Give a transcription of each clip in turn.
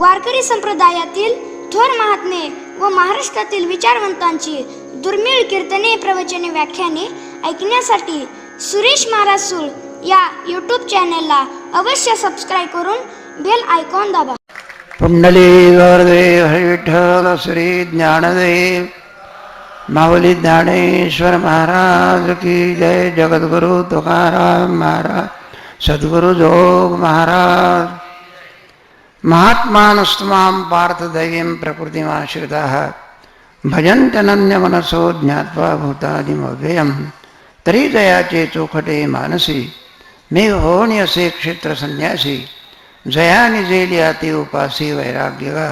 वारकरी संप्रदायातील थोर महात्मे व महाराष्ट्रातील विचारवंतांची दुर्मिळ कीर्तने, प्रवचने, व्याख्याने ऐकण्यासाठी सुरेश महाराज सूळ या यूट्यूब चॅनेलला अवश्य सबस्क्राईब करून बेल आयकॉन दाबा. पुंडलिक वरदे हरी विठ्ठल श्री ज्ञानदेव माऊली ज्ञानेश्वर महाराज की जय. जगद्गुरु तुकाराम महाराज, सद्गुरु जोग महाराज. महात्मानस्तमां पार्थदैवीं प्रकृतिमाश्रिताः भजन्त्यनन्यमनसो ज्ञात्वा भूतादिमव्ययं तरी जयाचे चोखटे मानसी मी होणी असे क्षेत्र संन्यासी जया निजेली अति उपासी वैराग्यगा.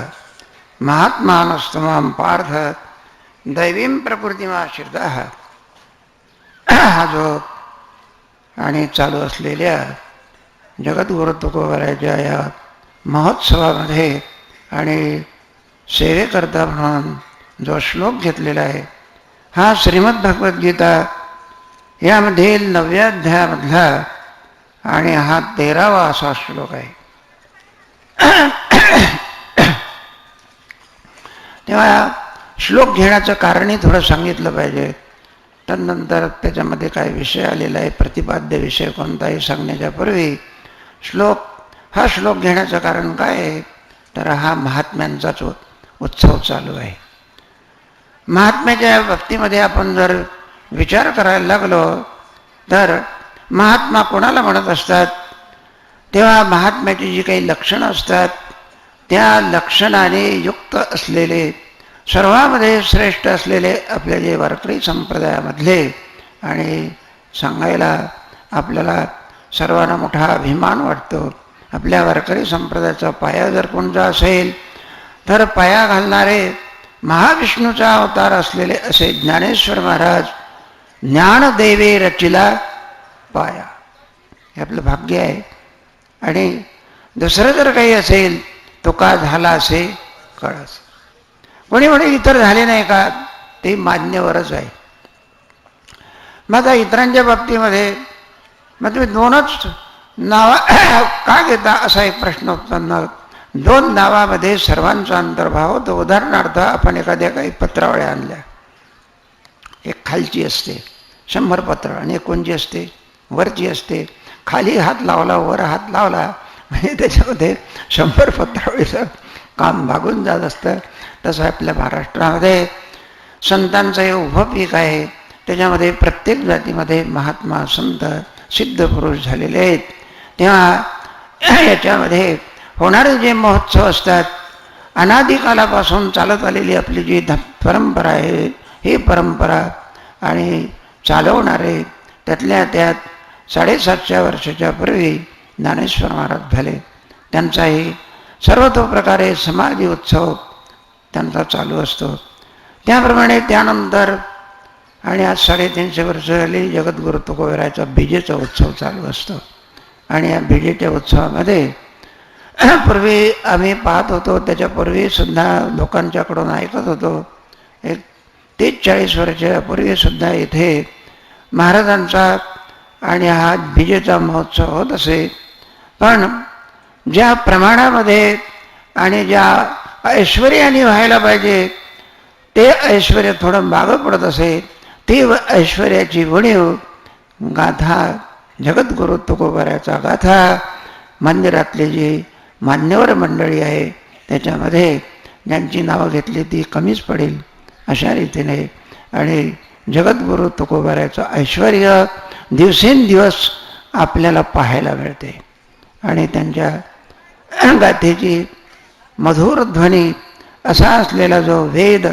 महात्मानस्तमां पार्थ दैवीं प्रकृतिमाश्रिताः. हा जो आणि चालू असलेल्या जगद्गुरु तुकोबाराच्या या महोत्सवामध्ये आणि सेवेकरता म्हणून जो श्लोक घेतलेला आहे हा श्रीमद भगवद्गीता यामधील 9व्या अध्यायामधला आणि हा 13वा असा श्लोक आहे. तेव्हा श्लोक घेण्याचं कारणही थोडं सांगितलं पाहिजे. त्यानंतर त्याच्यामध्ये काय विषय आलेला आहे, प्रतिपाद्य विषय कोणताही सांगण्याच्या पूर्वी हा श्लोक घेण्याचं कारण काय आहे, तर हा महात्म्यांचाच उत्सव चालू आहे. महात्म्याच्या बाबतीमध्ये आपण जर विचार करायला लागलो तर महात्मा कोणाला म्हणत असतात, तेव्हा महात्म्याची जी काही लक्षणं असतात त्या लक्षणाने युक्त असलेले, सर्वांमध्ये श्रेष्ठ असलेले आपले जे वारकरी संप्रदायामधले, आणि सांगायला आपल्याला सर्वांना मोठा अभिमान वाटतो. आपल्या वारकरी संप्रदायाचा पाया जर कोणता असेल तर पाया घालणारे महाविष्णूचा अवतार असलेले असे ज्ञानेश्वर महाराज, ज्ञानदेवे रचिला पाया, हे आपलं भाग्य आहे. आणि दुसरं जर काही असेल तो का झाला असे कळस. कोणी म्हणे इतर झाले नाही का, ते मान्यवरच आहे. मग इतरांच्या बाबतीमध्ये मग तुम्ही दोनच नावा का घेता असा एक प्रश्न उत्पन्न. 2 नावामध्ये सर्वांचा अंतर्भाव होतो. उदाहरणार्थ आपण एखाद्या काही पत्रावळ्या आणल्या, एक खालची असते 100 पत्र आणि एक कोणची असते, वरची असते. खाली हात लावला, वर हात लावला म्हणजे त्याच्यामध्ये 100 पत्रावळीचं काम भागून जात असतं. तसं आपल्या महाराष्ट्रामध्ये संतांचं हे उभं पीक आहे. त्याच्यामध्ये प्रत्येक जातीमध्ये महात्मा, संत, सिद्ध पुरुष झालेले आहेत. तेव्हा याच्यामध्ये होणारे जे महोत्सव असतात, अनादिकालापासून चालत आलेली आपली जी परंपरा आहे, ही परंपरा आणि चालवणारे त्यातल्या त्यात 750 वर्षाच्या पूर्वी ज्ञानेश्वर महाराज झाले. त्यांचाही सर्वतोप्रकारे समाधी उत्सव त्यांचा चालू असतो. त्याप्रमाणे त्यानंतर आणि आज 350 वर्ष झाली जगद्गुरु तुकोबाराचा बीजेचा उत्सव चालू असतो. आणि या बीजेच्या उत्सवामध्ये पूर्वी आम्ही पाहत होतो, त्याच्यापूर्वीसुद्धा लोकांच्याकडून ऐकत होतो. एक 30-40 वर्षापूर्वीसुद्धा इथे महाराजांचा आणि हा बीजेचा महोत्सव होत असे. पण ज्या प्रमाणामध्ये आणि ज्या ऐश्वर्याने व्हायला पाहिजे ते ऐश्वर्य थोडं मागं पडत असे. ती ऐश्वर्याची उणीव गाथा, जगद्गुरु तुकोबाराचा गाथा, मंदिरातली जी मान्यवर मंडळी आहे त्याच्यामध्ये ज्यांची नावं घेतली ती कमीच पडेल अशा रीतीने. आणि जगद्गुरु तुकोबाराचं ऐश्वर्य दिवसेंदिवस आपल्याला पाहायला मिळते. आणि त्यांच्या गाथेची मधुर ध्वनी असा असलेला जो वेद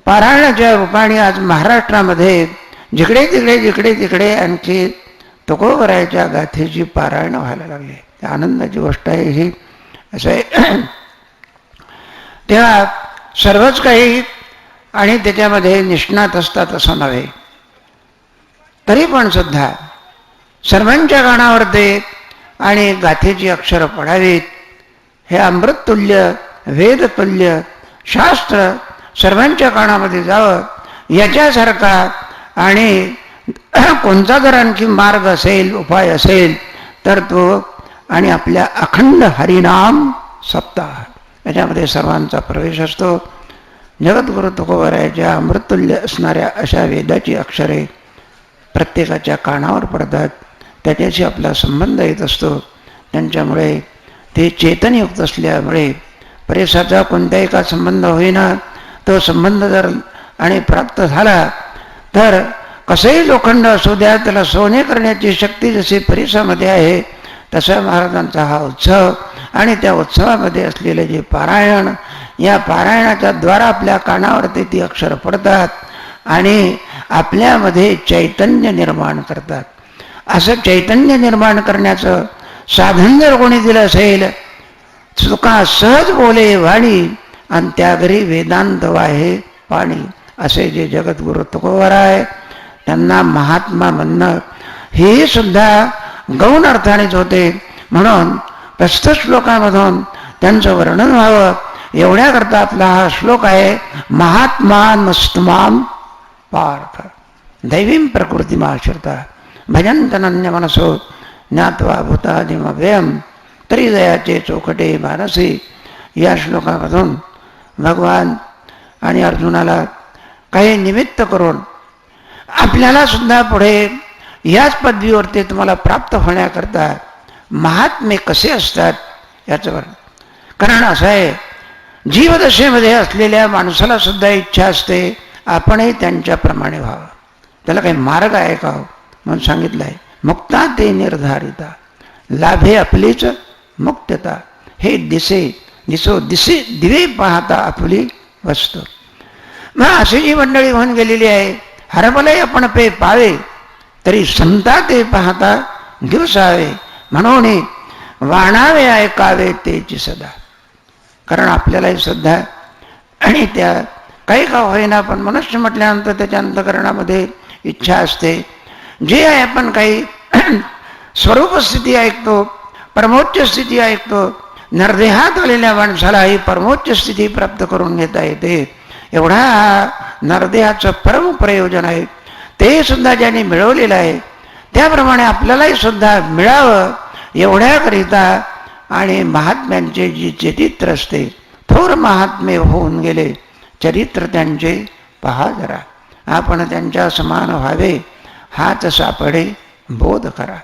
पारायणाच्या रूपाने आज महाराष्ट्रामध्ये जिकडे तिकडे आणखी तुकोबाराच्या गाथेची पारायण व्हायला लागली. आनंदाची गोष्ट आहे ही. असं आहे तेव्हा सर्वच काही आणि त्याच्यामध्ये निष्णात असतात असं नव्हे, तरी पण सुद्धा सर्वांच्या कानावरती आणि गाथेची अक्षरं पडावीत. हे अमृततुल्य, वेदतुल्य शास्त्र सर्वांच्या कानामध्ये जावं याच्यासारखा आणि कोणता जर आणखी मार्ग असेल, उपाय असेल तर तो आणि आपल्या अखंड हरिनाम सप्ताह याच्यामध्ये सर्वांचा प्रवेश असतो. जगद्गुरु तुकोबारायाच्या अमृततुल्य असणाऱ्या अशा वेदाची अक्षरे प्रत्येकाच्या कानावर पडतात. त्याच्याशी आपला संबंध येत असतो. त्यांच्यामुळे ते चेतनयुक्त असल्यामुळे परेशाचा कोणत्याही का संबंध होईना, तो संबंध जर आणि प्राप्त झाला तर कसंही लोखंड असू द्या, त्याला सोने करण्याची शक्ती जशी परेशामध्ये आहे, तसा महाराजांचा हा उत्सव आणि त्या उत्सवामध्ये असलेले जे पारायण, या पारायणाच्या द्वारा आपल्या कानावरती ती अक्षर पडतात आणि आपल्यामध्ये चैतन्य निर्माण करतात. असं चैतन्य निर्माण करण्याचं साधन जर कोणी दिलं असेल, चुका सहज बोले वाणी आणि त्या घरी वेदांत वाहे पाणी, असे जे जगद्गुरु तुकोबाराय त्यांना महात्मा म्हणणं हे सुद्धा गौण अर्थानेच होते. म्हणून प्रस्त श्लोकामधून त्यांचं वर्णन व्हावं एवढ्याकरता आपला हा श्लोक आहे. महात्मानस्तुमाम पार्थ दैवीं प्रकृतिमाश्रिता भजन्तनन्य मनसो ज्ञात्वा भूतादिमव्ययम् त्रिदयाचे चौकटे मानसी. या श्लोकामधून भगवान आणि अर्जुनाला काही निमित्त करून आपल्याला सुद्धा पुढे याच पदवीवरती तुम्हाला प्राप्त होण्याकरता महात्मे कसे असतात याचं वर्णन. कारण असं आहे, जीवदशेमध्ये असलेल्या माणसाला सुद्धा इच्छा असते आपणही त्यांच्याप्रमाणे व्हावं. त्याला काही मार्ग आहे का हो? म्हणून सांगितलं आहे, मुक्ता ते निर्धारिता लाभे आपलीच मुक्तता. हे दिसे दिवे पाहता आपली वस्तू. मग अशी जी मंडळी होऊन गेलेली आहे, हरभले आपण पे पावे तरी संता ते पाहता दिवसावे, म्हणून वाणावे ऐकावे तेची सदा. कारण आपल्यालाही सुद्धा आणि त्या काही का होईना, पण मनुष्य म्हटल्यानंतर त्याच्या अंतःकरणामध्ये इच्छा असते. जे आहे आपण काही स्वरूप स्थिती ऐकतो, परमोच्च स्थिती ऐकतो. नरदेहात आलेल्या माणसाला ही परमोच्च स्थिती प्राप्त करून घेता येते. एवढा हा नरदेहाचं परम प्रयोजन आहे. ते सुद्धा ज्यांनी मिळवलेलं आहे त्याप्रमाणे आपल्यालाही सुद्धा मिळावं एवढ्याकरिता. आणि महात्म्यांचे जी चरित्र असते, थोर महात्मे होऊन गेले, चरित्र त्यांचे पहा जरा. आपण त्यांच्या समान व्हावे हाच सापडे बोध करा.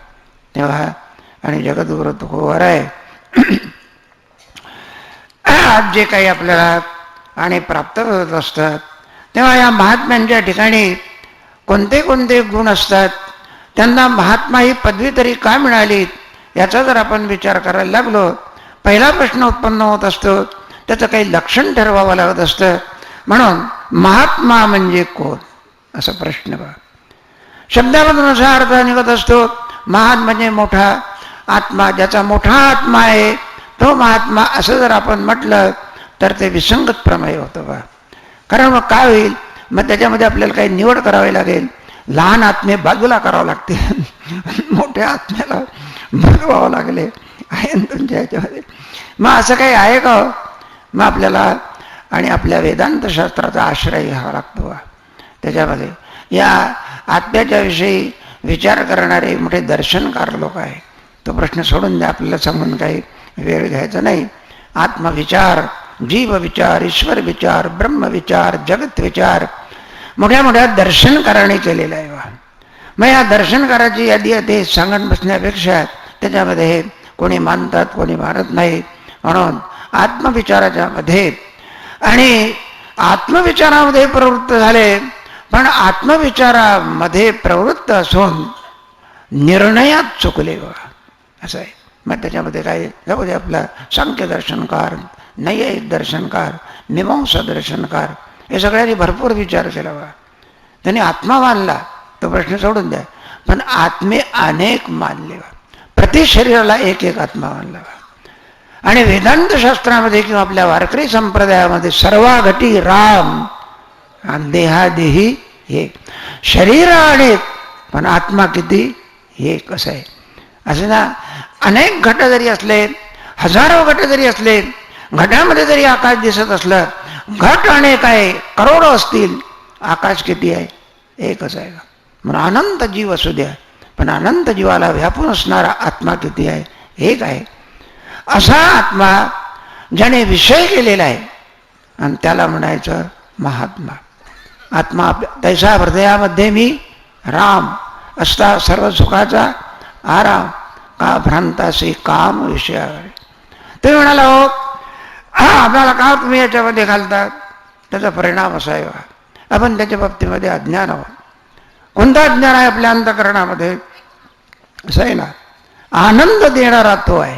तेव्हा आणि जगद्गुरु तुकोबाराय आज जे काही आपल्याला आणि प्राप्त होत असतात, तेव्हा या महात्म्यांच्या ठिकाणी कोणते कोणते गुण असतात, त्यांना महात्मा ही पदवी तरी का मिळाली याचा जर आपण विचार करायला लागलो, पहिला प्रश्न उत्पन्न होत असतो, त्याचं काही लक्षण ठरवावं लागत असतं. म्हणून महात्मा म्हणजे कोण असा प्रश्न बघा. शब्दामधून असा अर्थ निघत असतो, महान म्हणजे मोठा आत्मा, ज्याचा मोठा आत्मा आहे तो महात्मा. असं जर आपण म्हटलं तर ते विसंगत प्रमेय होतं बा. कारण मग काय होईल, मग त्याच्यामध्ये आपल्याला काही निवड करावी लागेल. लहान आत्मे बाजूला करावं लागते, मोठ्या आत्म्याला बोलवावं लागले आहे तुमच्या ह्याच्यामध्ये. मग असं काही आहे का? मग आपल्याला आणि आपल्या वेदांत शास्त्राचा आश्रय घ्यावा लागतो बा. त्याच्यामध्ये या आत्म्याच्या विषयी विचार करणारे मोठे दर्शनकार लोक आहेत. तो प्रश्न सोडून द्या, आपल्याला सांगून काही वेळ घ्यायचा नाही. आत्मविचार, जीव विचार, ईश्वर विचार, ब्रह्म विचार, जगत विचार मोठ्या मोठ्या दर्शनकाराने केलेला आहे. मग या दर्शनकाराची यादी ते सांगत बसण्यापेक्षा त्याच्यामध्ये कोणी मानतात कोणी मानत नाही. म्हणून आत्मविचाराच्या मध्ये आणि आत्मविचारामध्ये प्रवृत्त झाले, पण आत्मविचारामध्ये प्रवृत्त असून निर्णयात चुकले बघा असं आहे. मग त्याच्यामध्ये काय जाऊ दे, आपला सांख्य दर्शनकार, नैयायिक दर्शनकार, मीमांसा दर्शनकार हे सगळ्यांनी भरपूर विचार केला बघा. त्यांनी आत्मा मानला तो प्रश्न सोडून द्या, पण आत्मे अनेक मानले बा. प्रति शरीराला एक एक आत्मा मानला बा. आणि वेदांत शास्त्रामध्ये किंवा आपल्या वारकरी संप्रदायामध्ये सर्वाघटी राम आणि देहादेही एक. शरीर अनेक पण आत्मा किती एक असं आहे. असं ना, अनेक घट जरी असले, हजारो घट जरी असले, घटामध्ये जरी आकाश दिसत असलं, घट अनेक आहे, करोडो असतील, आकाश किती आहे? एकच आहे. म्हणून अनंत जीव असू द्या, पण अनंत जीवाला व्यापून असणारा आत्मा किती आहे? एक आहे. असा आत्मा ज्याने विषय केलेला आहे, आणि त्याला म्हणायचं महात्मा. आत्मा तैसा हृदयामध्ये मी राम असता सर्व सुखाचा आराम, का भ्रांतासी काम विषयावर. ते म्हणाला, हो आम्हाला का तुम्ही याच्यामध्ये घालतात? त्याचा परिणाम असा आहे, आपण त्याच्या बाबतीमध्ये अज्ञान आहोत. कोणता अज्ञान आहे आपल्या अंतःकरणामध्ये? असं आहे ना, आनंद देणारा तो आहे,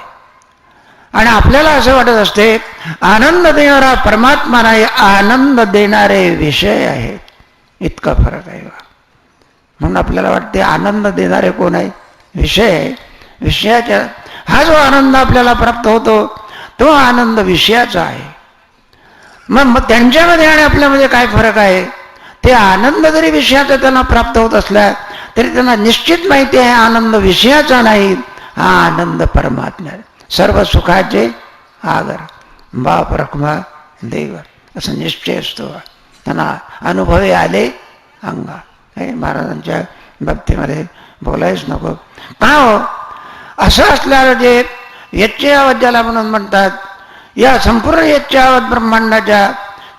आणि आपल्याला असं वाटत असते आनंद देणारा परमात्मा नाही, आनंद देणारे विषय आहेत. इतका फरक आहे. म्हणून आपल्याला वाटते आनंद देणारे कोण आहे? विषय आहे. विषयाच्या हा जो आनंद आपल्याला प्राप्त होतो तो आनंद विषयाचा आहे. मग त्यांच्यामध्ये आणि आपल्यामध्ये काय फरक आहे? ते आनंद जरी विषयाचा त्यांना प्राप्त होत असला तरी त्यांना निश्चित माहिती आहे आनंद विषयाचा नाही, हा आनंद परमात्मा. सर्व सुखाचे आगर बाप रखमा देवर, असा निश्चय असतो. त्यांना अनुभवे आले अंगा. हे महाराजांच्या बाबतीमध्ये बोलायच नको. का हो? असं असल्यावर जे यच्चयावत ज्याला म्हणून म्हणतात, या संपूर्ण यच्चयावत ब्रह्मांडाच्या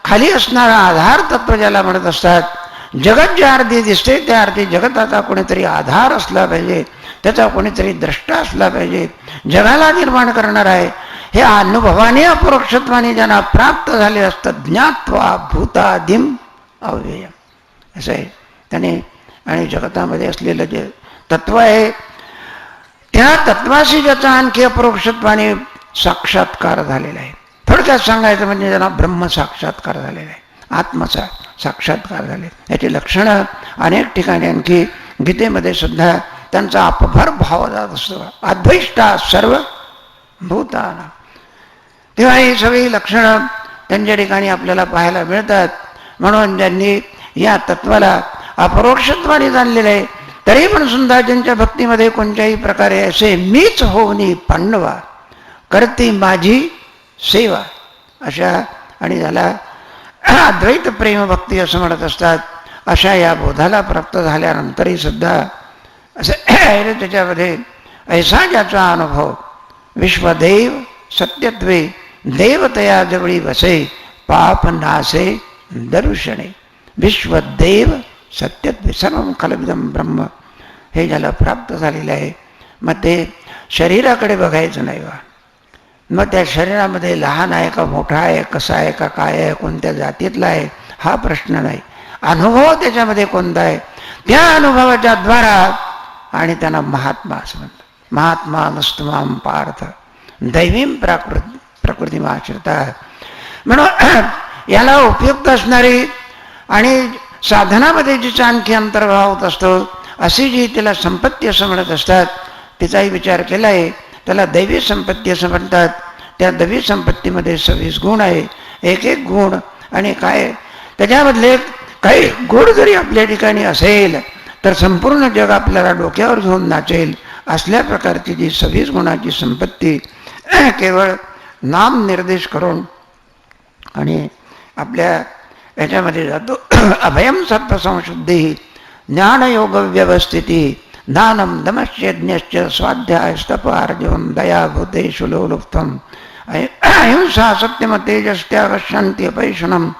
खाली असणारा आधार तत्व ज्याला म्हणत असतात. जगत ज्या अर्थी दिसते त्या अर्थी जगताचा कोणीतरी आधार असला पाहिजे, त्याचा कोणीतरी द्रष्टा असला पाहिजे, जगाला निर्माण करणार आहे. हे अनुभवाने अपरोक्षत्वाने ज्यांना प्राप्त झाले असतात, ज्ञात्वा भूतादिम अव्ययम, असं आहे त्याने. आणि जगतामध्ये असलेलं जे तत्व आहे त्या तत्वाशी ज्याचा आणखी अपरोक्षत्वाने साक्षात्कार झालेला आहे. थोडक्यात सांगायचं म्हणजे त्यांना ब्रह्म साक्षात्कार झालेला आहे, आत्मचा साक्षात्कार झाले. याची लक्षणं अनेक ठिकाणी आणखी गीतेमध्ये सुद्धा त्यांचा अपभर भाव जात असतो. अद्वैष्टा सर्व भूताना. तेव्हा ही सगळी लक्षणं त्यांच्या ठिकाणी आपल्याला पाहायला मिळतात. म्हणून ज्यांनी या तत्वाला अपरोक्षत्वाने जाणलेलं आहे तरी पण सुद्धा ज्यांच्या भक्तीमध्ये कोणत्याही प्रकारे असे मीच होऊनी पांडवा करते माझी सेवा, अशा आणि ज्याला अद्वैत प्रेम भक्ती असं म्हणत असतात, अशा या बोधाला प्राप्त झाल्यानंतरही सुद्धा असं त्याच्यामध्ये ऐसा ज्याचा अनुभव विश्वदेव सत्यत्वे देवतया जवळी वसे पाप नासे दर्शने. विश्वदेव सत्यत्वे सर्व खलविदम ब्रह्म, हे ज्याला प्राप्त झालेलं आहे. मग ते शरीराकडे बघायचं नाही बा. मग त्या शरीरामध्ये लहान आहे का मोठा आहे, कसा आहे का काय आहे, कोणत्या जातीतला आहे, हा प्रश्न नाही. अनुभव त्याच्यामध्ये कोणता आहे, त्या अनुभवाच्या द्वारा. आणि त्यांना महात्मा असं म्हणतात. महात्मा नस्तुमाम पार्थ दैवीम प्रकृतीमाश्रिता. म्हणून याला उपयुक्त असणारी आणि साधनामध्ये जिचा आणखी अंतर्भाव होत असतो अशी जी तिला संपत्ती असं म्हणत असतात, तिचाही विचार केला आहे. त्याला दैवी संपत्ती असं म्हणतात. त्या दैवी संपत्तीमध्ये 26 गुण आहे. एक एक गुण आणि काय त्याच्यामधले काही गुण जरी आपल्या ठिकाणी असेल तर संपूर्ण जग आपल्याला डोक्यावर घेऊन नाचेल. असल्या प्रकारची जी 26 गुणाची संपत्ती केवळ नाम निर्देश करून आणि आपल्या याच्यामध्ये जातो. अभयम सत्वसंशुद्धी ज्ञानयोग व्यवस्थिती दानम दमश्चेज्ञश्च स्वाध्याय स्तप अर्जवम दया भूतेषु लोलुप्तम अहिंसा सत्यम तेजस्त्याग शांति अपैषणम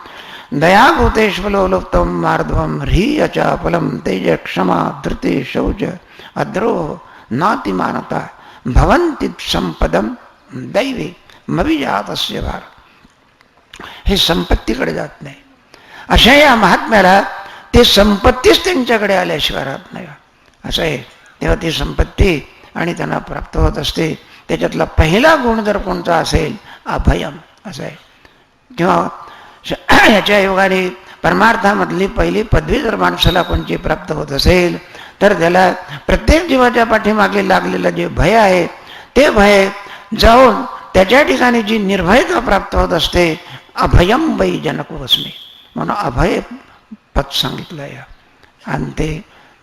दया भूतेषु लोलुप्तम मार्धवम ह्रीय च फलम तेज क्षमा धृति शौच अद्रोह नातिमानता भवन्ति संपदम दैवी मविजातस्य भार. हे संपत्तीकडे जात नाही. अशा या महात्म्याला ते संपत्तीच त्यांच्याकडे आल्याशिवाय राहत नाही असं आहे. तेव्हा ती संपत्ती आणि त्यांना प्राप्त होत असते. त्याच्यातला पहिला गुण जर कोणता असेल अभयम असं आहे. किंवा याच्या योगाने परमार्थामधली पहिली पदवी जर माणसाला कोणची प्राप्त होत असेल तर त्याला प्रत्येक जीवाच्या पाठीमागे लागलेलं जे भय आहे ते भय जाऊन त्याच्या ठिकाणी जी निर्भयता प्राप्त होत असते. अभयम वै जनकवस्मे म्हणून अभय पद सांगितलं आहे. आणि ते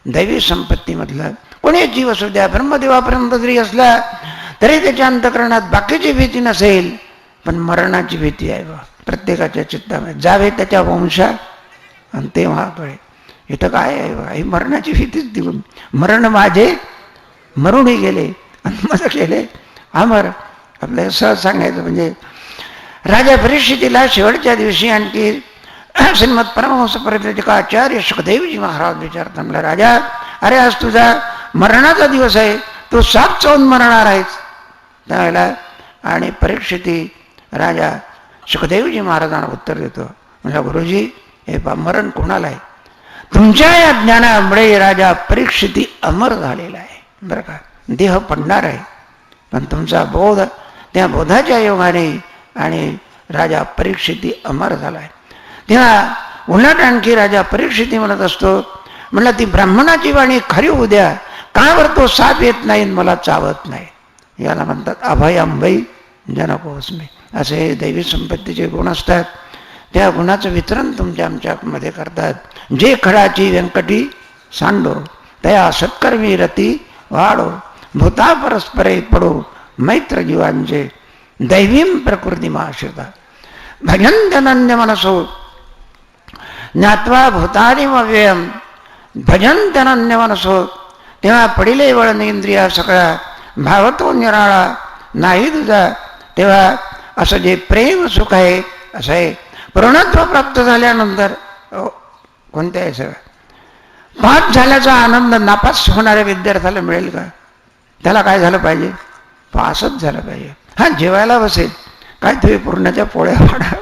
दैवी संपत्तीमधलं कोणी जीव असू द्या, ब्रह्मदेवापर्यंत जरी असला तरी त्याच्या अंतःकरणात बाकीची भीती नसेल, पण मरणाची भीती आहे बा प्रत्येकाच्या चित्तामध्ये. जावे त्याच्या वंशा आणि तेव्हा कळे. इथं काय आहे बा, ही मरणाची भीतीच देऊन मरण माझे मरूनही गेले आणि मला केले अमर. आपल्याला सहज सांगायचं म्हणजे राजा परीक्षितीला शेवटच्या दिवशी आणखी श्रीमद परमहंस परिव्राजकाचार्य सुखदेवजी महाराज विचारतात, म्हणला राजा, अरे आज तुझा मरणाचा दिवस आहे, तू साप चावून मरणार आहेस. त्यावेळेला आणि परीक्षिती राजा सुखदेवजी महाराजांना उत्तर देतो, म्हणजे गुरुजी, हे मरण कोणाला आहे? तुमच्या या ज्ञानामुळे राजा परीक्षिती अमर झालेला आहे बरं का. देह पडणार आहे, पण तुमचा बोध, त्या बोधाच्या योगाने आणि राजा परीक्षिती अमर झाला आहे. तेव्हा उलट आणखी राजा परीक्षिती म्हणत असतो, म्हणलं ती ब्राह्मणाची वाणी खरी होऊ द्या, का बरं तो साप येत नाही मला चावत नाही. याला म्हणतात अभयंबई जनकोस्मी. असे दैवी संपत्तीचे गुण असतात, त्या गुणाचं वितरण तुमच्या आमच्यामध्ये करतात. जे खडाची व्यंकटी सांडो, तया सत्कर्मी रती वाढो, भूता परस्परे पडो, मैत्र जीवांचे दैवीम प्रकृतीमा आश्रिता. भजन्त्यनन्य मनसो ज्ञात्वा भूतानिमव्ययम, भजन्त्यनन्य मनसो. तेव्हा पडिले वळण इंद्रिया सगळा, भावतो निराळा नाही तुझा. तेव्हा असं जे प्रेम सुख आहे, असं आहे. पूर्णत्व प्राप्त झाल्यानंतर कोणत्या आहे सगळं, पास झाल्याचा आनंद नापास होणाऱ्या विद्यार्थ्याला मिळेल का? त्याला काय झालं पाहिजे? पासच झालं पाहिजे. हा जेवायला बसेल, काय तुम्ही पूर्णाच्या पोळ्या वाढा.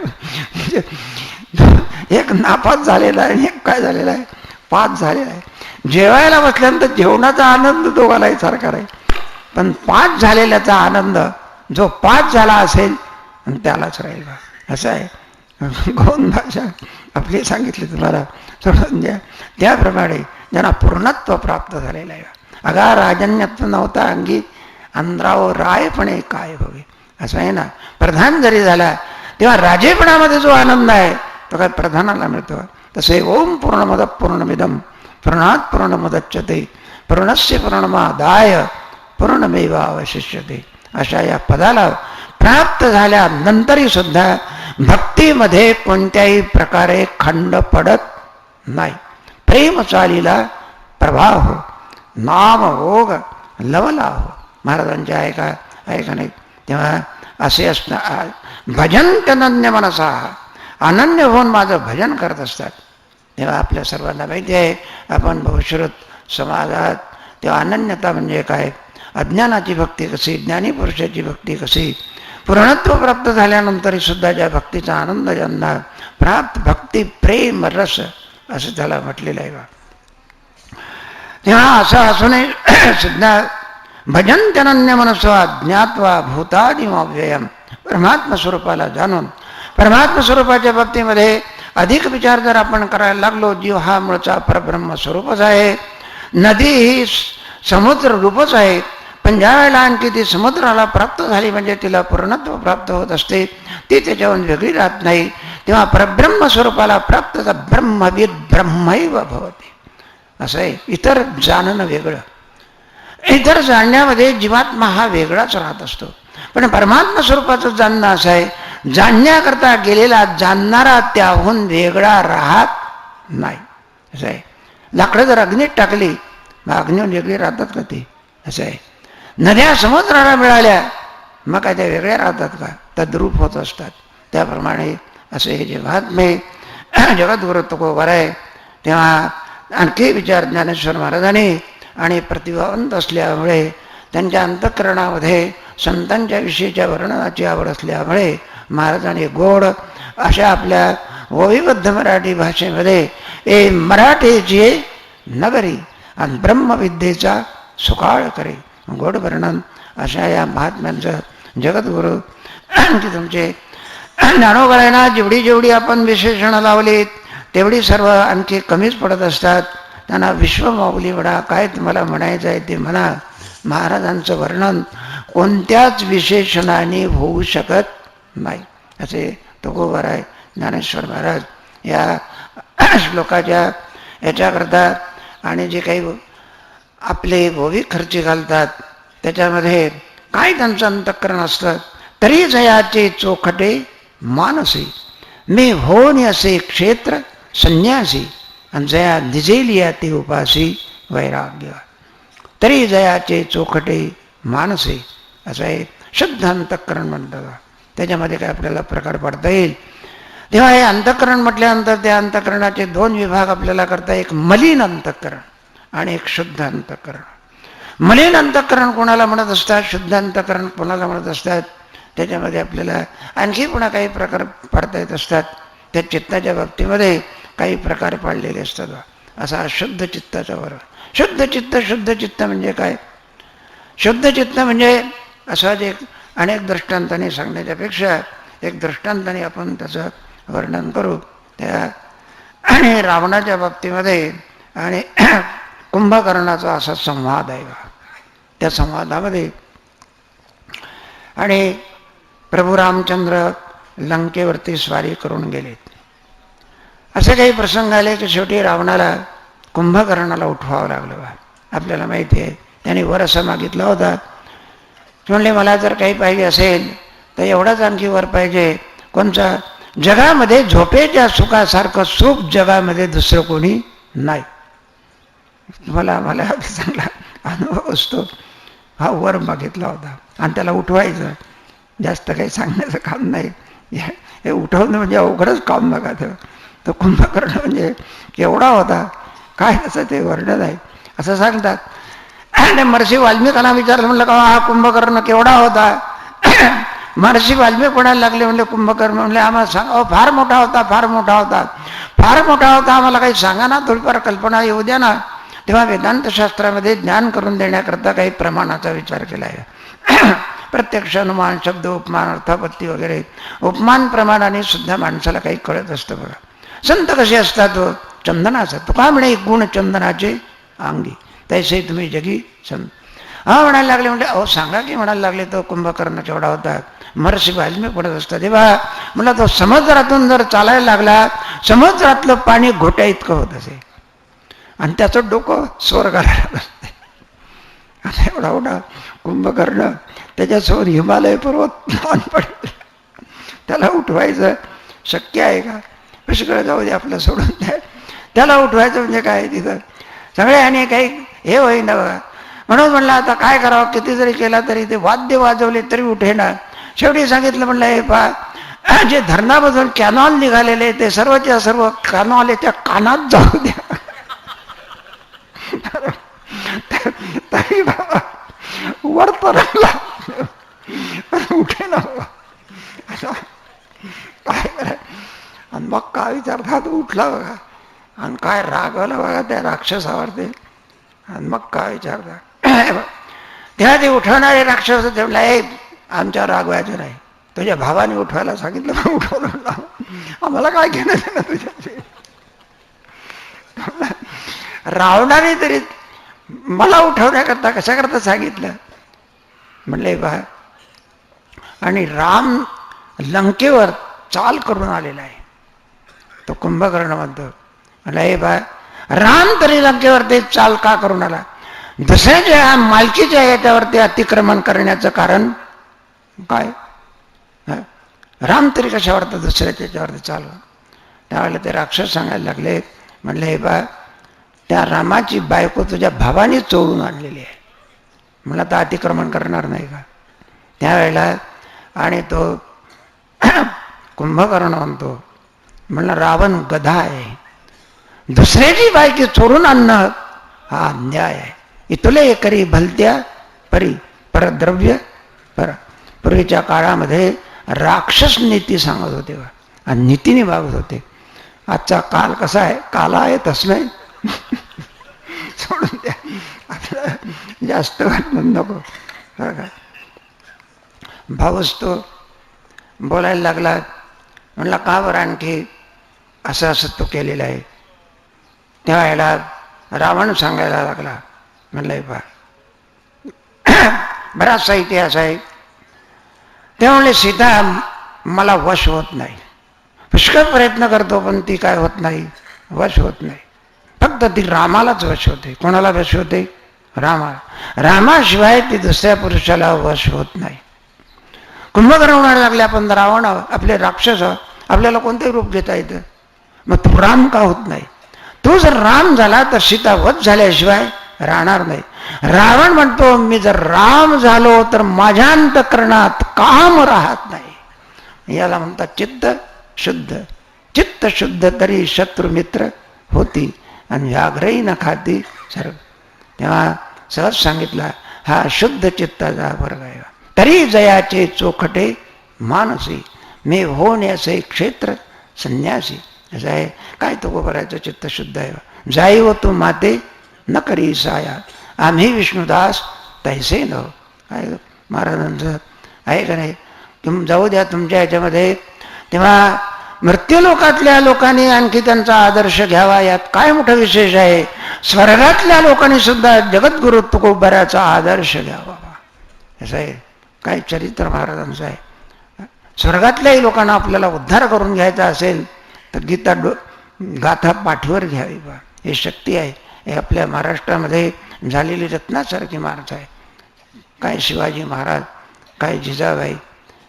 एक नापास झालेला आहे आणि एक काय झालेला आहे, पास झालेला आहे. जेवायला बसल्यानंतर जेवणाचा आनंद दोघालाही सारखा आहे, पण पास झालेल्याचा आनंद जो पास झाला असेल त्यालाच राहील बा. असं आहे. गौण भाषा आपली सांगितली तुम्हाला, सोडून द्या. त्याप्रमाणे ज्यांना पूर्णत्व प्राप्त झालेलं आहे, अगा राजन्यत्व नव्हता अंगी, अंधराव रायपणे काय होवे. असं आहे ना. प्रधान जरी झाला तेव्हा राजेपणामध्ये जो आनंद आहे तो काय प्रधानाला मिळतो. तसे ओम पूर्णमद पूर्णमिदम पूर्णात पूर्णमुदच्यते पूर्णस्य पूर्णमादाय पूर्णमेवावशिष्यते. अशा या पदाला प्राप्त झाल्यानंतरही सुद्धा भक्तीमध्ये कोणत्याही प्रकारे खंड पडत नाही. प्रेम चालीला प्रवाह, नाम भोग लवला हो. महाराजांचे आहे का नाही. तेव्हा असे असणार भजन मनसा, अनन्य होऊन माझं भजन करत असतात. तेव्हा आपल्या सर्वांना माहिती आहे, आपण बहुश्रुत समाजात तेव्हा अनन्यता म्हणजे काय, अज्ञानाची भक्ती कशी, ज्ञानी पुरुषाची भक्ती कशी, पूर्णत्व प्राप्त झाल्यानंतरही सुद्धा ज्या भक्तीचा आनंद ज्यांना प्राप्त, भक्ती प्रेम रस असं त्याला म्हटलेलं आहे. तेव्हा असं असूनही सुद्धा भजन्त्यनन्य मनस्वा ज्ञात्वा भूतादिमव्ययम, परमात्मा स्वरूपाला जाणून परमात्मा स्वरूपाच्या बाबतीमध्ये अधिक विचार जर आपण करायला लागलो, जीव हा मूळचा परब्रह्म स्वरूपच आहे, नदी ही समुद्र रूपच आहे, पण ज्या वेळेला आणखी ती समुद्राला प्राप्त झाली म्हणजे तिला पूर्णत्व प्राप्त होत असते, ती त्याच्याहून वेगळी राहत नाही. तेव्हा परब्रह्म स्वरूपाला प्राप्त ब्रह्मविद ब्रह्मैव भवते. असं आहे. इतर जाणणं वेगळं, इतर जाणण्यामध्ये जीवात्मा हा वेगळाच राहत असतो, पण परमात्मा स्वरूपाचं जाणणं असं आहे, जाणण्याकरता गेलेला जाणणारा त्याहून वेगळा राहत नाही. असं आहे. लाकडं जर अग्नीत टाकली मग अग्नीहून वेगळी राहतात का ते? असं आहे. नद्या समुद्राला मिळाल्या मग काय त्या वेगळ्या राहतात का? तद्रूप होत असतात. त्याप्रमाणे असे हे जे महात्मे जगद्गुरु तुकोबर आहे. तेव्हा आणखी विचार ज्ञानेश्वर महाराजांनी आणि प्रतिभावंत असल्यामुळे त्यांच्या अंतःकरणामध्ये संतांच्या विषयीच्या वर्णनाची आवड असल्यामुळे महाराजांनी गोड अशा आपल्या ओवीबद्ध मराठी भाषेमध्ये ए मराठीची नगरी आणि ब्रह्मविद्येचा सुकाळ करे, गोड वर्णन अशा या महात्म्यांचं जगद्गुरु आणखी तुमचे ज्ञानोबळांना जेवढी जेवढी आपण विशेषणं लावलीत तेवढी सर्व आणखी कमीच पडत असतात. त्यांना विश्वमाऊली म्हणा, काय तुम्हाला म्हणायचं आहे ते म्हणा, महाराजांचं वर्णन कोणत्याच विशेषणाने होऊ शकत नाही. असे तुकोबर आहे ज्ञानेश्वर महाराज या श्लोकाच्या याच्याकरता आणि जे काही आपले भोवी खर्ची घालतात त्याच्यामध्ये काय त्यांचं अंतःकरण असतं. तरी जयाचे चोखटे मानसी, मी होणी असे क्षेत्र संन्यासी, आणि जया निजेलिया ते उपासी वैराग्य. तरी जयाचे चोखटे मानसे, असं आहे शुद्ध अंतःकरण म्हणतात. त्याच्यामध्ये काय आपल्याला प्रकार पडता येईल. तेव्हा हे अंतःकरण म्हटल्यानंतर त्या अंतःकरणाचे दोन विभाग आपल्याला करता, एक मलिन अंतःकरण आणि एक शुद्ध अंतःकरण. मलिन अंतःकरण कोणाला म्हणत असतात, शुद्ध अंतःकरण कोणाला म्हणत असतात, त्याच्यामध्ये आपल्याला आणखी पुन्हा काही प्रकार पाडता येत असतात. त्या चित्ताच्या बाबतीमध्ये काही प्रकार पाडलेले असतात. असा शुद्ध चित्ताचा वर्ग. शुद्ध चित्त म्हणजे काय? शुद्ध चित्त म्हणजे असं जे अनेक दृष्टांताने सांगण्याच्या पेक्षा एक दृष्टांताने आपण त्याचं वर्णन करू. त्या आणि रावणाच्या बाबतीमध्ये आणि कुंभकर्णाचा असा संवाद आहे. त्या संवादामध्ये आणि प्रभू रामचंद्र लंकेवरती स्वारी करून गेलेत. असे काही प्रसंग आले की शेवटी रावणाला कुंभकर्णाला उठवावं लागलं. आपल्याला माहिती आहे त्याने वर असं मागितला होता, म्हणले मला जर काही पाहिजे असेल तर एवढाच आणखी वर पाहिजे, कोणचा? जगामध्ये झोपेच्या सुखासारखं सुख जगामध्ये दुसरं कोणी नाही. मला चांगला अनुभव असतो. हा वर मागितला होता आणि त्याला उठवायचं. जास्त काही सांगण्याचं काम नाही. हे उठवणं म्हणजे अवघडच काम बघा. तो कुंभकर्ण म्हणजे केवढा होता, काय त्याचं ते वर्णन आहे असं सांगतात. आणि महर्षी वाल्मिकांना विचारलं, म्हणलं का हा कुंभकर्ण केवढा होता? महर्षी वाल्मिक म्हणायला लागले, म्हणले कुंभकर्ण म्हणले आम्हाला सांगा, फार मोठा होता, फार मोठा होता, फार मोठा होता, आम्हाला काही सांगा ना, थोडीफार कल्पना येऊ द्या ना. तेव्हा वेदांतशास्त्रामध्ये ज्ञान करून देण्याकरता काही प्रमाणाचा विचार केला आहे. प्रत्यक्ष अनुमान, शब्द, उपमान, अर्थापत्ती वगैरे उपमान प्रमाणाने सुद्धा माणसाला काही कळत असतं. बघा संत कसे असतात, चंदनाचा तुका म्हणे गुण चंदनाचे अंगी तैसे तुम्ही जगी संत. हा म्हणायला लागले, म्हणजे अहो सांगा की म्हणायला लागले. तो कुंभकर्ण केवढा होता? महर्षी वाल्मिक पडत असतात तेव्हा म्हणलं तो समुद्रातून जर चालायला लागला, समुद्रातलं पाणी घोट्या इतकं होत असे आणि त्याचं डोकं स्वर्गाला असते. आता एवढा एवढा कुंभकर्ण, त्याच्यासमोर हिमालय पर्वत पडेल, त्याला उठवायचं शक्य आहे का? पुष्कळ जाऊ दे आपलं सोडून द्या. त्याला उठवायचं म्हणजे काय? तिथं सगळ्यांनी काही हे होईना बघा. म्हणून म्हणलं आता काय करावं, किती जरी केला तरी ते वाद्य वाजवले तरी उठेना. शेवटी सांगितलं, म्हणलं हे पहा, जे धरणामधून कॅनॉल निघालेले ते सर्वच्या सर्व कॅनॉल त्या कानात जाऊ द्या. तरी बाबा वर तरंगला उठे ना बाबा, काय करा. आणि मग काय विचारतात, उठला बघा आणि काय रागवलं बघा त्या राक्षसावरती. आणि मग काय विचारतात, तेव्हा ते उठवणारे राक्षस ते म्हणला, आमच्यावर रागवायचं नाही, तुझ्या भावाने उठवायला सांगितलं मग उठवलं, आम्हाला काय घेणं देणं तुझ्याशी. रावणाने तरी मला उठवण्याकरता कशाकरता सांगितलं म्हणले बा. आणि राम लंकेवर चाल करून आलेला आहे. तो कुंभकर्ण म्हणतो, म्हणलं हे बा राम तरी लंकेवरती चाल का करून आला? दुसऱ्याच्या मालकीच्या याच्यावरती अतिक्रमण करण्याचं कारण काय? राम तरी कशावरती दुसऱ्याच्या याच्यावरती चाल? त्यावेळेला ते राक्षस सांगायला लागले, म्हणले हे बा त्या रामाची बायको तुझ्या भावाने चोरून आणलेली आहे, मला तर अतिक्रमण करणार नाही का? त्यावेळेला आणि तो कुंभकर्ण म्हणतो, म्हणलं रावण गधा आहे, दुसऱ्याची बायकी चोरून आणणं हा अन्याय आहे. इथले करी भलत्या परी परद्रव्य पर. पूर्वीच्या काळामध्ये राक्षस नीती सांगत होते आणि नीतीने वागत होते. आजचा काल कसा आहे? काला आहे तस्मै सोडून द्या, आपलं जास्त वर्णन नको. भाऊच तो बोलायला लागला, म्हणला का बरं आणखी असं असं तो केलेलं आहे. तेव्हा याला रावण सांगायला लागला, म्हणलं पहा बराचसा इतिहास आहे. तेव्हा म्हणले सीता मला वश होत नाही, पुष्कळ प्रयत्न करतो पण ती काय होत नाही, वश होत नाही. फक्त ती रामालाच वश होते. कोणाला वश होते? रामाला. रामाशिवाय ती दुसऱ्या पुरुषाला वश होत नाही. कुंभकर्ण म्हणायला लागले, आपण रावण आपले राक्षस आपल्याला कोणतेही रूप घेता येतं, मग तू राम का होत नाही? तू जर राम झाला तर सीता वध झाल्याशिवाय राहणार नाही. रावण म्हणतो, मी जर राम झालो तर माझ्या अंतःकरणात काम राहत नाही. याला म्हणतात चित्त शुद्ध. चित्त शुद्ध तरी शत्रू मित्र होती आणि व्याघ्रही न खाती सर्व. तेव्हा सहज सांगितला हा शुद्ध चित्ताचा वर्ग आहे. तरी जयाचे चोखटे मानसी मी होणे असे क्षेत्र संन्यासी. असं आहे. काय तो गोबरायचं चित्त शुद्ध आहे. जाईव तू माते न करी साया आम्ही विष्णुदास तैसे न. काय महाराजांचं आहे का नाही. जाऊ द्या तुमच्या ह्याच्यामध्ये. तेव्हा मृत्यूलोकातल्या लोकांनी आणखी त्यांचा आदर्श घ्यावा, यात काय मोठं विशेष आहे. स्वर्गातल्या लोकांनी सुद्धा जगद्गुरु तुकोबराचा आदर्श घ्यावा. असं आहे. काय चरित्र महाराजांचं आहे. स्वर्गातल्याही लोकांना आपल्याला उद्धार करून घ्यायचा असेल तर गीता गाथा पाठीवर घ्यावी बा. हे शक्ती आहे. हे आपल्या महाराष्ट्रामध्ये झालेली रत्नासारखी महाराज आहे. काय शिवाजी महाराज, काय जिजाबाई.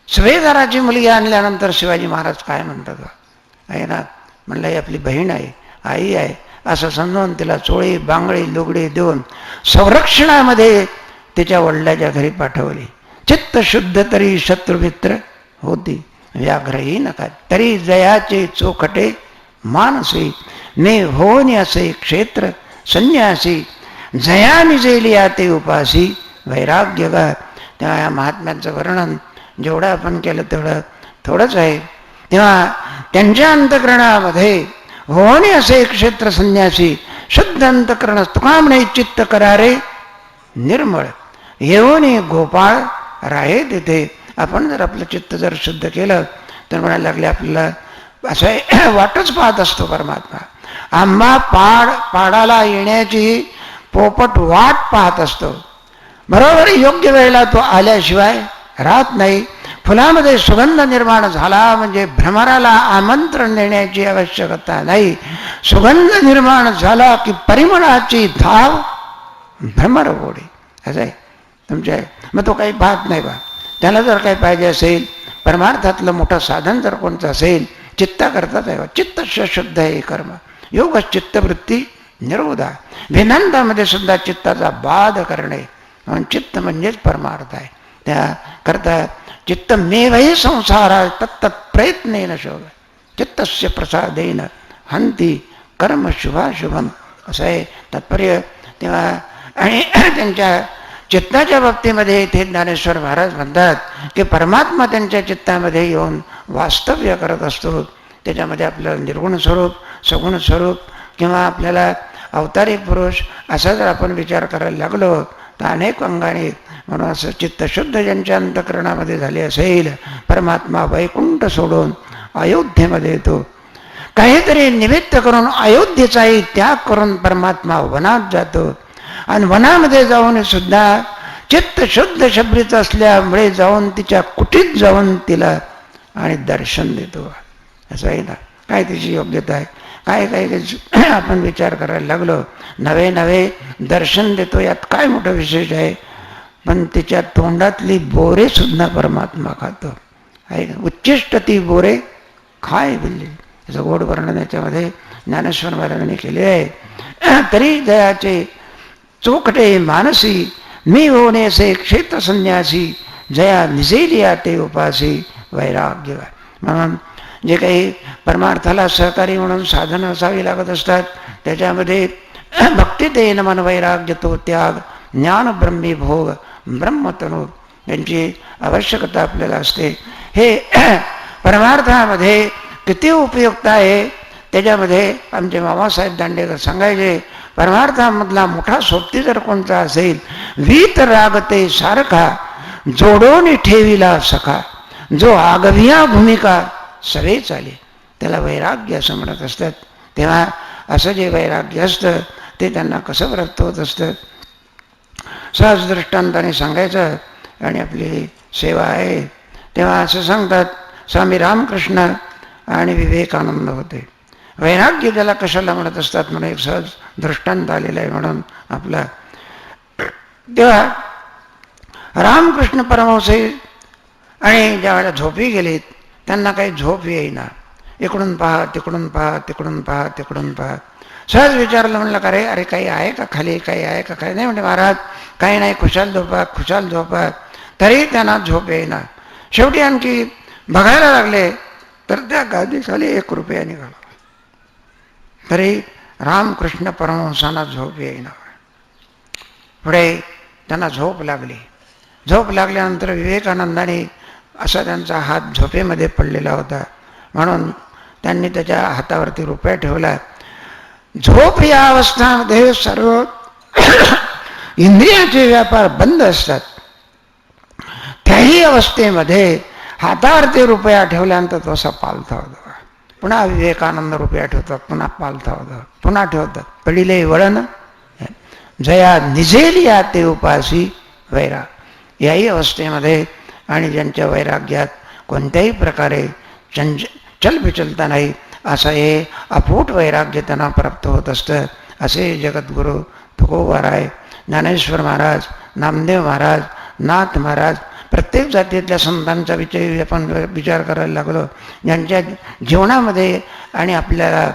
सुभेदाराची मुलगी आणल्यानंतर शिवाजी महाराज काय म्हणतात आहे ना. म्हणलं ही आपली बहीण आहे, आई आहे असं समजून तिला चोळी बांगडी लुगडी देऊन संरक्षणामध्ये तिच्या वडिलाच्या घरी पाठवली. चित्त शुद्ध तरी शत्रुमित्र होती व्याघ्रही नका. तरी जयाचे चोखटे मानसी ने होणे असे क्षेत्र संन्यासी जया निजेलिया ते उपासी वैराग्य गा. तेव्हा या महात्म्यांचं वर्णन जेवढं आपण केलं तेवढं थोडंच आहे. तेव्हा त्यांच्या अंतकरणामध्ये होणे असे क्षेत्र संन्यासी शुद्ध अंतकरण तुका म्हणे चित्त करारे निर्मळ येऊन गोपाळ राहे तिथे. आपण जर आपलं चित्त जर शुद्ध केलं तर म्हणायला लागले आपल्याला असं वाटच पाहत असतो परमात्मा. आंबा पाडाला येण्याची पोपट वाट पाहत असतो. बरोबर योग्य वेळेला तो आल्याशिवाय राहत नाही. फुलामध्ये सुगंध निर्माण झाला म्हणजे भ्रमराला आमंत्रण देण्याची आवश्यकता नाही. सुगंध निर्माण झाला की परिमळाची धाव भ्रमर ओढे. असं आहे तुमच्या. मग तो काही पाहत नाही बा. त्याला जर काही पाहिजे असेल परमार्थातलं मोठं साधन जर कोणतं असेल चित्ता करतात आहे. चित्त शुद्ध आहे कर्म योग चित्तवृत्ती निरोधा. वेदांतामध्ये सुद्धा चित्ताचा बाध करणे म्हणून चित्त म्हणजेच परमार्थ आहे. त्याकरता चित्त मेवही संसारा तत्त प्रयत्नेन शोभ चित्तस्य प्रसादेन हंती कर्म शुभाशुभम असं आहे तात्पर्य. तेव्हा आणि त्यांच्या चित्ताच्या बाबतीमध्ये इथे ज्ञानेश्वर महाराज म्हणतात की परमात्मा त्यांच्या चित्तामध्ये येऊन वास्तव्य करत असतो. त्याच्यामध्ये आपल्याला निर्गुण स्वरूप सगुण स्वरूप किंवा आपल्याला अवतारी पुरुष असा जर आपण विचार करायला लागलो तर अनेक अंगाने. म्हणून असं चित्तशुद्ध ज्यांच्या अंतकरणामध्ये झाले असेल परमात्मा वैकुंठ सोडून अयोध्येमध्ये येतो. काहीतरी निमित्त करून अयोध्येचाही त्याग करून परमात्मा वनात जातो आणि वनामध्ये जाऊन सुद्धा चित्त शुद्ध शबरीत असल्यामुळे जाऊन तिच्या कुटीत जाऊन तिला आणि दर्शन देतो. असं आहे ना. काय तिची योग्यता आहे. काय काय आपण विचार करायला लागलो नवे नवे दर्शन देतो. यात काय मोठं विशेष आहे. पण तिच्या तोंडातली बोरे सुद्धा परमात्मा खातो आहे. उच्चिष्ट ती बोरे खाय बोलली. त्याचं गोड वर्णन याच्यामध्ये ज्ञानेश्वर महाराजांनी केले आहे. तरी जयाचे चोखटे मानसी मी होणे असे क्षेत्र संन्यासी जया निजेलिया ते उपासी वैराग्य. म्हणून जे काही परमार्थाला सहकारी म्हणून साधनं असावी लागत असतात त्याच्यामध्ये भक्ती देन मन वैराग्य तो त्याग ज्ञान ब्रह्मी भोग ब्रह्मतनु यांची आवश्यकता आपल्याला असते. हे परमार्थामध्ये किती उपयुक्त आहे. त्याच्यामध्ये आमचे मामासाहेब दांडेकर सांगायचे परमार्थामधला मोठा सोबती जर कोणता असेल वीत रागते सारखा जोडून ठेविला सखा जो आगविया भूमिका सवे चाले त्याला वैराग्य असं म्हणत असतात. तेव्हा असं जे वैराग्य असतं ते त्यांना कसं प्राप्त होत असतं सहज दृष्टांताने सांगायचं. आणि आपली सेवा आहे तेव्हा असं सांगतात स्वामी रामकृष्ण आणि विवेकानंद होते. वैराग्य ज्याला कशाला म्हणत असतात म्हणून एक सहज दृष्टांत आलेला आहे म्हणून आपला. तेव्हा रामकृष्ण परमहंस आणि ज्यावेळेला झोपी गेलीत त्यांना काही झोप येईना. इकडून पहा तिकडून पहा तिकडून पहा तिकडून पहा. सहज विचारलं म्हणलं का रे अरे काही आहे का खाली काही आहे का काही नाही. म्हणजे महाराज काही नाही खुशाल झोपा खुशाल झोपा. तरी त्यांना झोप येईना. शेवटी आणखी बघायला लागले तर त्या गादीखाली 1 रुपया निघाला. तरी रामकृष्ण परमहंसांना झोप येईना. पुढे त्यांना झोप लागली. झोप लागल्यानंतर विवेकानंदाने असा त्यांचा हात झोपेमध्ये पडलेला होता म्हणून त्यांनी त्याच्या हातावरती रुपया ठेवला. झोप या अवस्थामध्ये सर्व इंद्रियाचे व्यापार बंद असतात. त्याही अवस्थेमध्ये हातावरती रुपया ठेवल्यानंतर तो असा पालथा होता. पुन्हा विवेकानंद रुपया ठेवतात, पुन्हा पालथा होता, पुन्हा ठेवतात. पडिले वळण जया निझेलिया ते उपासी वैराग. याही अवस्थेमध्ये आणि ज्यांच्या वैराग्यात कोणत्याही प्रकारे चलबिचलता नाही असं हे अफूट वैराग्य त्यांना प्राप्त होत असतं. असे जगद्गुरू तुकोबाराय, ज्ञानेश्वर महाराज, नामदेव महाराज, नाथ महाराज, प्रत्येक जातीतल्या संतांचा आपण विचार करायला लागलो ज्यांच्या जीवनामध्ये आणि आपल्याला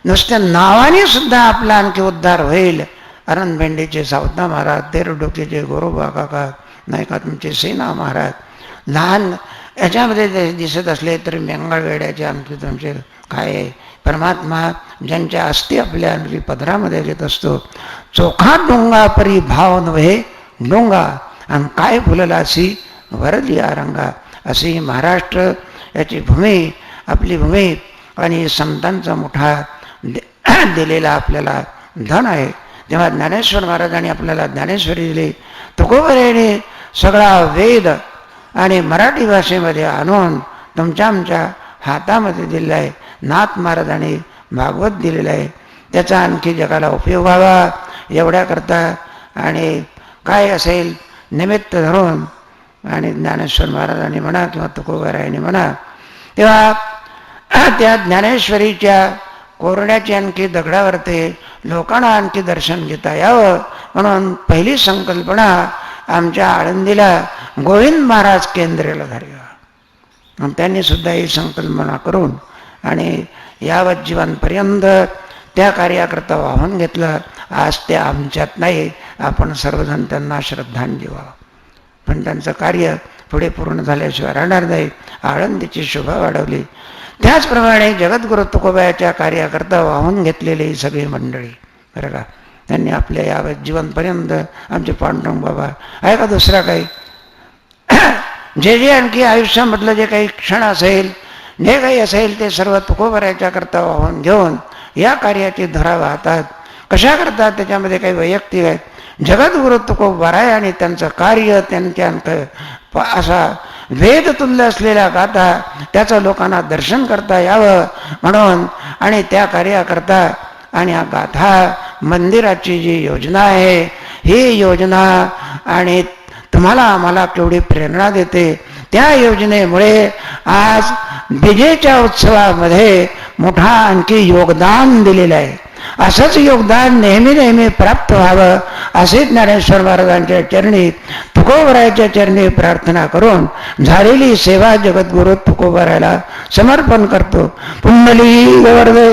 नुसत्या नावाने सुद्धा आपला आणखी उद्धार होईल. अनंत भेंडीचे सावता महाराज, तेरडोकीचे गोरोबा काका, नाही का तुमचे सेना महाराज, लहान याच्यामध्ये ते दिसत असले तरी मेंगळवेड्याचे आमचे तुमचे काय परमात्मा ज्यांच्या अस्थी आपल्या आणखी पदरामध्ये घेत असतो. चोखा डोंगा परी भाव नव्हे डोंगा आणि काय फुललासी वरदिया रंगा. अशी महाराष्ट्र याची भूमी आपली भूमी आणि संतांचा मोठा दिलेला आपल्याला धन आहे. तेव्हा ज्ञानेश्वर महाराजांनी आपल्याला ज्ञानेश्वरी दिली. तुकोबारायांनी सगळा वेद आणि मराठी भाषेमध्ये आणून तुमच्या आमच्या हातामध्ये दिलेला आहे. नाथ महाराजांनी भागवत दिलेलं आहे. त्याचा आणखी जगाला उपयोग व्हावा एवढ्याकरता आणि काय असेल निमित्त धरून आणि ज्ञानेश्वर महाराजांनी म्हणा किंवा तुकोबारायांनी म्हणा तेव्हा त्या ज्ञानेश्वरीच्या कोरड्याची आणखी दगडावरती लोकांना आणखी दर्शन घेता यावं म्हणून पहिली संकल्पना आमच्या आळंदीला गोविंद महाराज केंद्राला धरला. त्यांनी सुद्धा ही संकल्पना करून आणि यावत जीवनपर्यंत त्या कार्याकरता वाहून घेतलं. आज ते आमच्यात नाही, आपण सर्वजण त्यांना श्रद्धांजली व्हावं. पण त्यांचं कार्य पुढे पूर्ण झाल्याशिवाय राहणार नाही. आळंदीची शोभा वाढवली. त्याचप्रमाणे जगद्गुरु तुकोबाच्या कार्याकरता वाहून घेतलेली ही सगळी मंडळी बरं का, त्यांनी आपल्या यावत जीवनपर्यंत आमचे पांडुरंग बाबा आहे का दुसरा काही जे जे आणखी आयुष्यामधलं जे काही क्षण असेल जे काही असेल ते सर्व तुकोबाराच्या करता वाहून घेऊन या कार्याची धरा वाहतात. कशा करतात त्याच्यामध्ये काही वैयक्तिक आहेत. जगद्गुरु तुकोबाराय आणि त्यांचं कार्य त्यांच्या असा वेदतुल्य असलेल्या गाथा त्याचं लोकांना दर्शन करता यावं म्हणून आणि त्या कार्याकरता आणि हा गाथा मंदिराची जी योजना आहे ही योजना आणि तुम्हाला आम्हाला केवढी प्रेरणा देते. त्या योजनेमुळे आज विजेच्या उत्सवामध्ये मोठा आणखी योगदान दिलेलं आहे. असंच योगदान नेहमी नेहमी प्राप्त व्हावं असे ज्ञानेश्वर महाराजांच्या चरणी तुकोबाराच्या चरणी प्रार्थना करून झालेली सेवा जगद्गुरु तुकोबारायला समर्पण करतो. पुंडली गवर्धे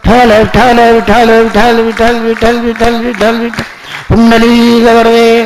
विठ्ठल विठ्ठल विठ्ठल विठ्ठल विठ्ठल विठ्ठल विठ्ठल विठ्ठल विठ्ठल पुंडली गवर्धे.